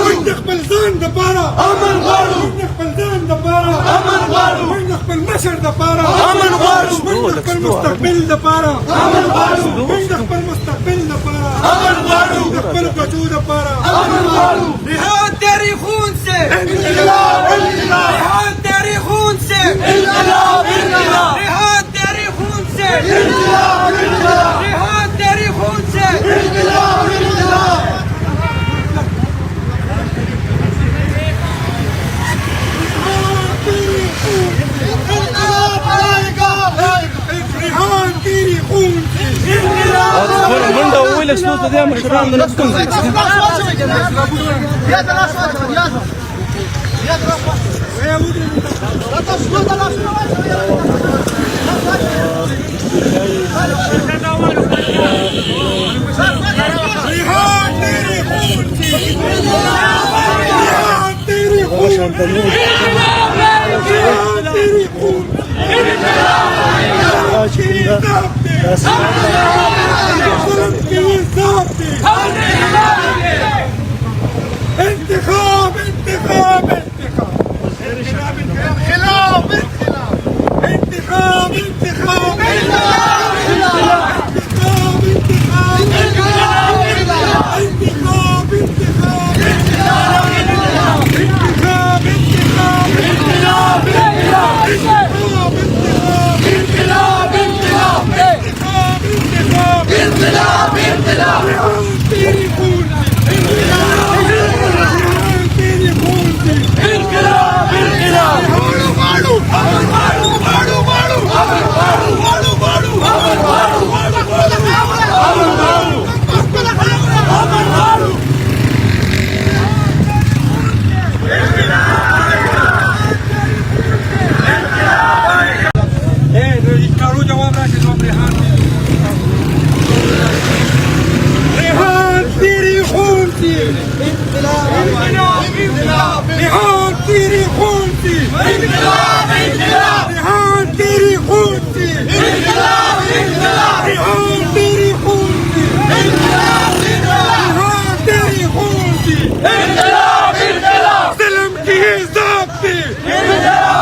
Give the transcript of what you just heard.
ونقبل زان دبارة ونقبل زان دبارة ونقبل مصر دبارة ونقبل مستقبل دبارة ونقبل مستقبل دبارة ونقبل وجود دبارة نهاد تاريخون سے انقلاب انقلاب نهاد تاريخون سے انقلاب انقلاب نهاد تاريخون سے انقلاب انقلاب نهاد تاريخون سے انقلاب انقلاب من ده اول صوت ده مش فاهم ده نفسكم انتخاب انتخاب انتخاب انقلاب انقلاب انتخاب انتخاب انقلاب انتخاب انتخاب انقلاب انتخاب انتخاب انقلاب انتخاب انتخاب انقلاب انقلاب انتخاب انتخاب انقلاب انقلاب انتخاب انتخاب انقلاب